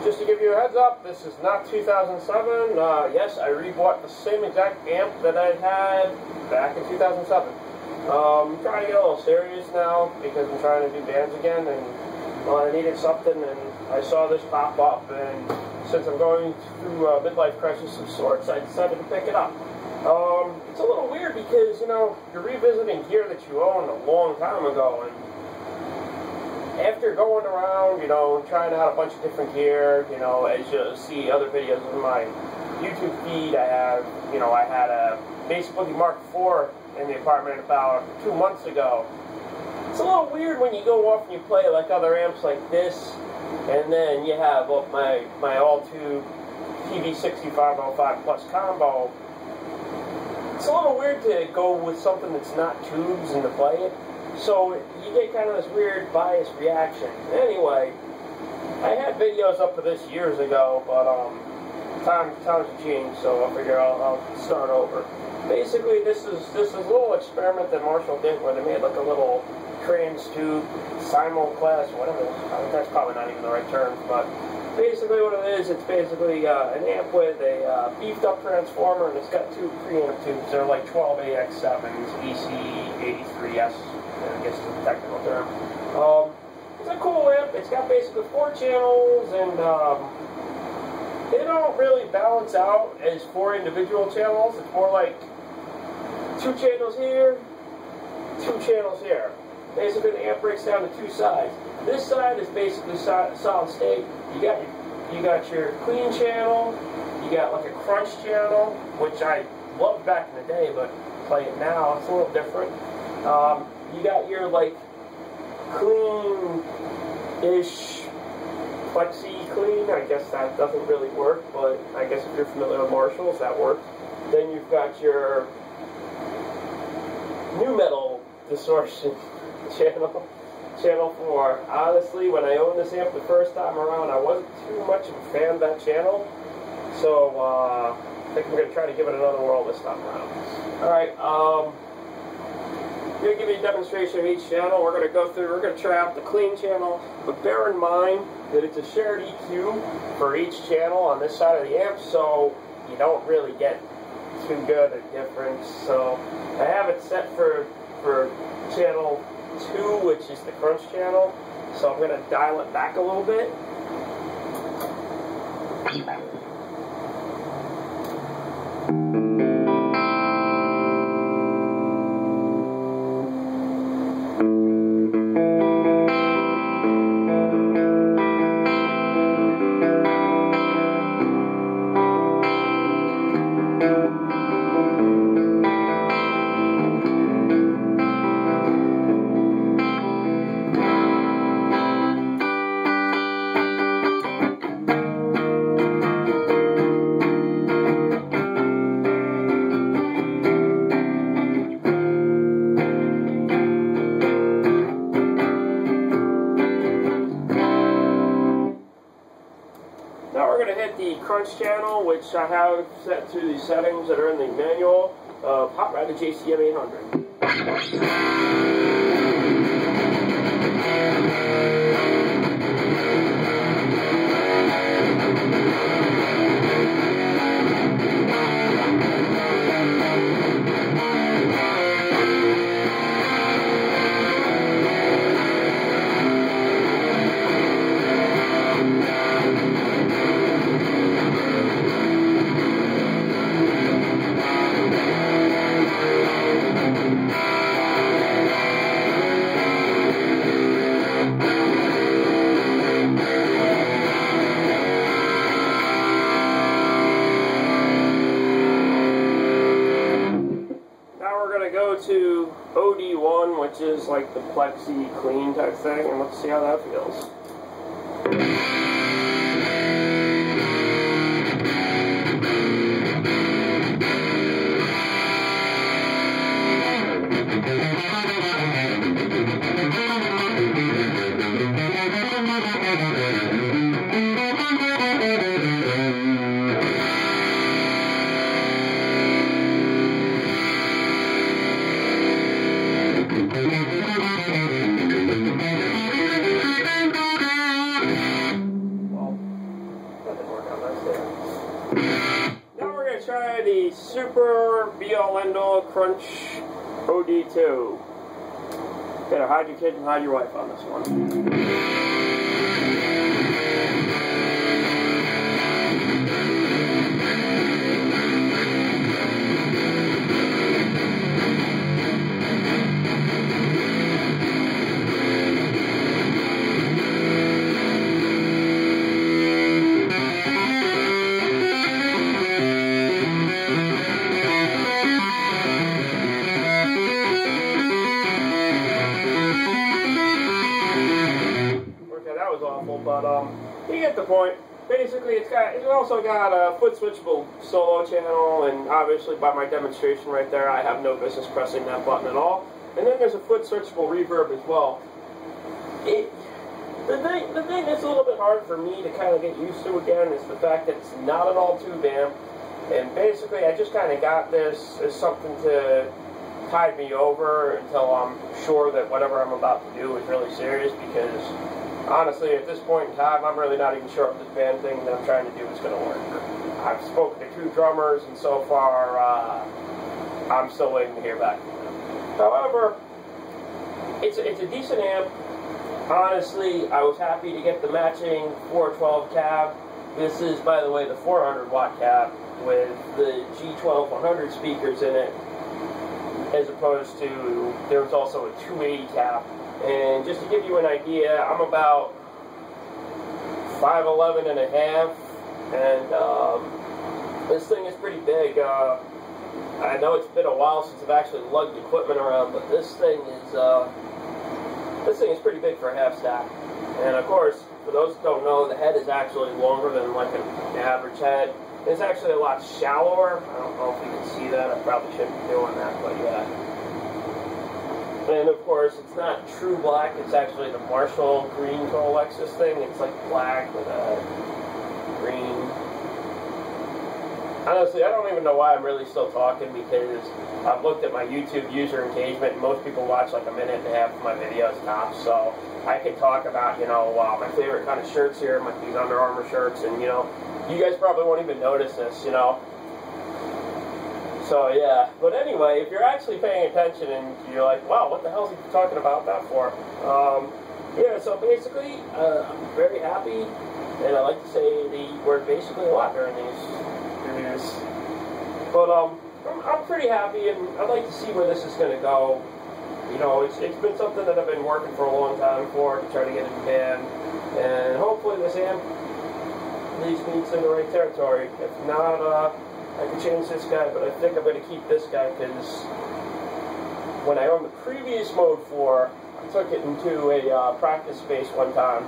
Just to give you a heads up, this is not 2007. Yes, I rebought the same exact amp that I had back in 2007. I'm trying to get a little serious now because I'm trying to do bands again, and well, I needed something, and I saw this pop up, and since I'm going through a midlife crisis of sorts, I decided to pick it up. It's a little weird because, you know, you're revisiting gear that you owned a long time ago, and after going around, you know, trying out a bunch of different gear, you know, as you see other videos in my YouTube feed, I had a basically Mark IV in the apartment about 2 months ago. It's a little weird when you go off and you play like other amps like this, and then you have my all-tube TV6505 Plus combo. It's a little weird to go with something that's not tubes and to play it. So you get kind of this weird biased reaction. Anyway, I had videos up for this years ago, but times have changed, so I figure I'll start over. Basically, this is a little experiment that Marshall did where they made like a little trans tube simulclass, whatever. That's probably not even the right term, but basically what it is, it's basically an amp with a beefed up transformer, and it's got two preamp tubes. They're like 12AX7s, EC83S. I guess is the technical term. It's a cool amp. It's got basically 4 channels, and they don't really balance out as 4 individual channels. It's more like 2 channels here, 2 channels here. Basically, the amp breaks down to 2 sides. This side is basically solid state. You got your clean channel. You got like a crunch channel, which I loved back in the day, but play it now, it's a little different. You got your, like, clean-ish plexi clean. I guess that doesn't really work, but I guess if you're familiar with Marshalls, that works. Then you've got your new metal distortion channel 4. Honestly, when I owned this amp the first time around, I wasn't too much of a fan of that channel, so I think I'm going to try to give it another whirl this time around. Alright, I'm going to give you a demonstration of each channel. We're going to try out the clean channel, but bear in mind that it's a shared EQ for each channel on this side of the amp, so you don't really get too good a difference. So I have it set for channel 2, which is the crunch channel, so I'm going to dial it back a little bit. The crunch channel, which I have set to the settings that are in the manual of Hot Rod JCM 800. to OD1, which is like the plexi clean type thing, and let's see how that feels. Now we're going to try the Super Violendo Crunch OD2. Gotta hide your kid and hide your wife on this one. Awful, but you get the point. Basically, it's also got a foot switchable solo channel, and obviously by my demonstration right there, I have no business pressing that button at all. And then there's a foot switchable reverb as well. The thing that's a little bit hard for me to kind of get used to again is the fact that it's not an all-tube amp, and basically I just kind of got this as something to tide me over until I'm sure that whatever I'm about to do is really serious, because honestly, at this point in time, I'm really not even sure if this band thing that I'm trying to do is going to work. I've spoken to 2 drummers, and so far, I'm still waiting to hear back from them. However, it's a decent amp. Honestly, I was happy to get the matching 412 cab. This is, by the way, the 400 watt cab with the G12 100 speakers in it, as opposed to, there was also a 280 cab. And just to give you an idea, I'm about 5'11" and a half, and this thing is pretty big. I know it's been a while since I've actually lugged equipment around, but this thing is pretty big for a half stack. And of course, for those who don't know, the head is actually longer than like an average head. It's actually a lot shallower. I don't know if you can see that. I probably shouldn't be doing that, but yeah. And of course, it's not true black, it's actually the Marshall green Lexus thing. It's like black with a green. Honestly, I don't even know why I'm really still talking, because I've looked at my YouTube user engagement, and most people watch like a minute and a half of my videos tops. So I can talk about, you know, my favorite kind of shirts here, like these Under Armour shirts, and you know, you guys probably won't even notice this, you know. So yeah, but anyway, if you're actually paying attention and you're like, wow, what the hell is he talking about that for? Yeah, so basically, I'm very happy, and I like to say the word basically a lot during these reviews. But I'm pretty happy, and I'd like to see where this is going to go. You know, it's been something that I've been working for a long time for, to try to get in the band, and hopefully this amp leads me to the right territory. If not, I could change this guy, but I think I'm going to keep this guy, because when I owned the previous Mode 4, I took it into a practice space one time,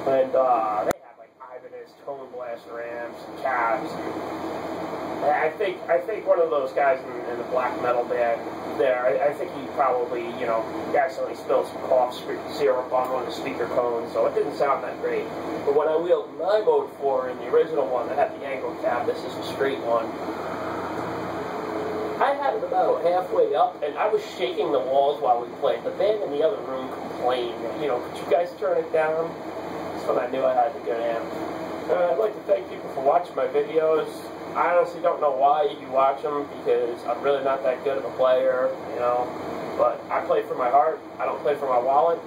and they had like Ibanez Tone Blaster amps and cabs. I think one of those guys in the black metal band there, I think he probably, you know, accidentally spilled some cough syrup on one of the speaker cones, so it didn't sound that great. But when I wheeled my Mode 4 in the original one that had the angled cab, this is the straight one, I had it about halfway up, and I was shaking the walls while we played. The band in the other room complained, you know, could you guys turn it down? That's when I knew I had a good amp. I'd like to thank people for watching my videos. I honestly don't know why you watch them, because I'm really not that good of a player, you know, but I play for my heart, I don't play for my wallet,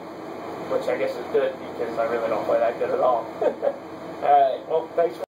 which I guess is good, because I really don't play that good at all. Alright, well, thanks for